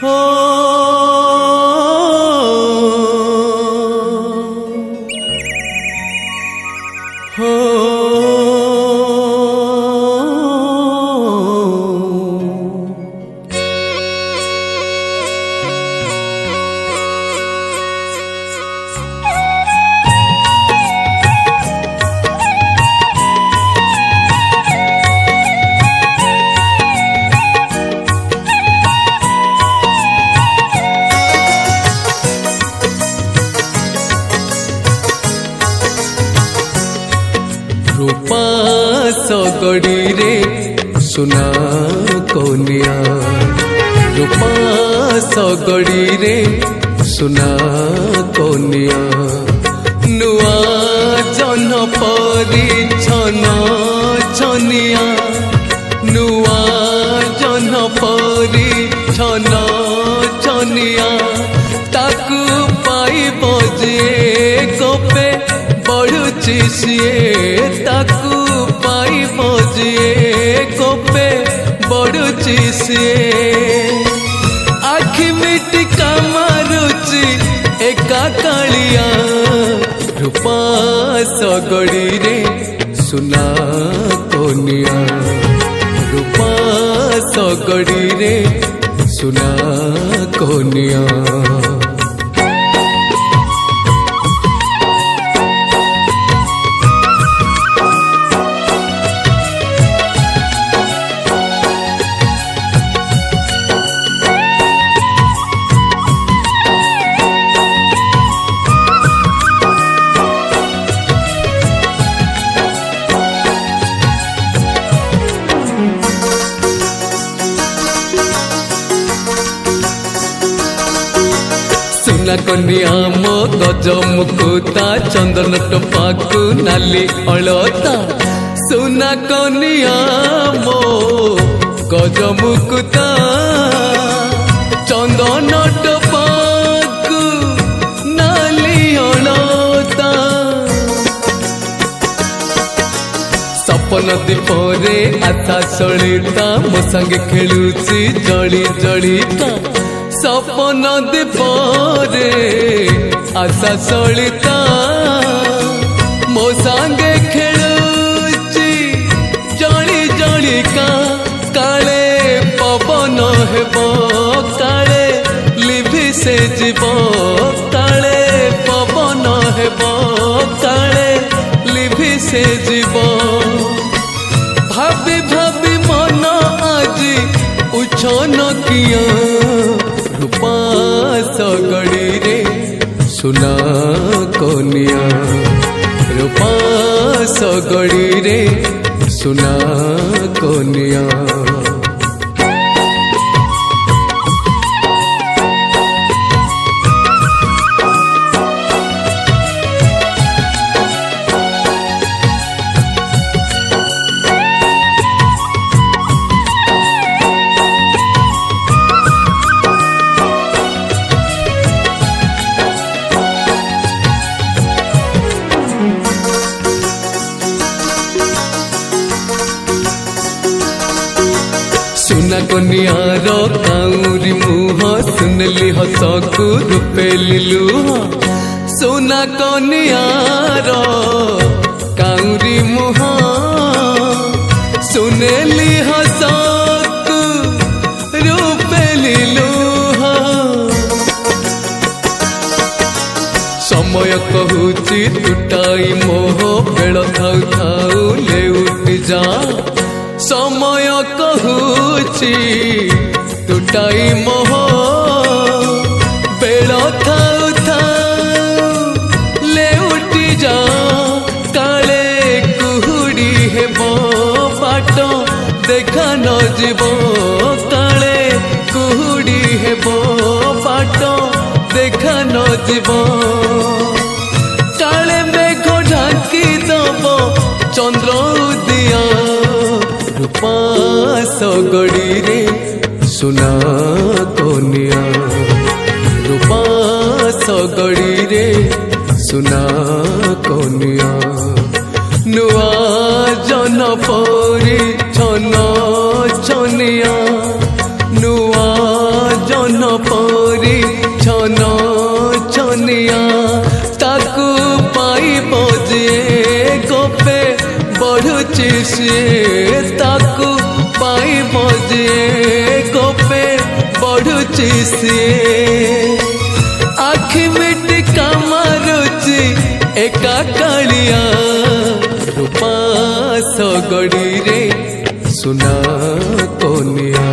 हो हो रूपा सगड़ी रे सुना कोनिया रूपा सगड़ी रे सुना कोनिया नुआ जन परी छन छनिया नुआ जन परी छन छनिया ताकू पाई बजे गोपे बढ़ुची सिए ताकू पाई बजिए गोपे बढ़ुची सिए आखि मिटिका मारुची एका कालिया रूपा सगड़ी रे सुना कोनिया रूपा सगड़ी रे सुना कोनिया सुना कनिया मो गज मुकुता चंदन टपाकू नाली अलता सुना कनिया मो गज मुकुता चंदन टपाकू नाली अलता सपन दीपरे आशा सलिता मो संगे खेलुची जड़ी जड़िता सपन दीपरे आशा सलिता मो सांगे खेलुची जड़ी जड़िका काले पवन हेब काले लिभि से जीव काले पवन हेब काले लिभि से जीव भाभी भाभी मन आजी उछन किया रूपा सगड़ी रे सुना कोनिया रूपा सगड़ी रे सुना कोनिया सुना कनिया रो काउरी मुह सुनली हसकू रूपे लिलुह सुना कनिया रो काउरी मुह सुनली हसकू रूपे लिलुह समय कहूची टूटाई मोह बेल थाउ थाउ ले उठी जा समय कहूची टूटाई मोह बेल थाउ थाउ ले उठी जा काले कुहुड़ी हेब बाट देखा न जीव काले कुहुड़ी हेब बाट देखा न जीव काले मेघ ढाकी दब चंद्र उदिया रूपा सगड़ी रे सुना कोनिया रूपा सगड़ी रे सुना कोनिया नुआ जन परी छन छनिया नुआ जन जे गोपे बढ़ुची सिए आखि मिटका मारुची एका कालिया रूपा सगड़ी रे सुना कोनिया।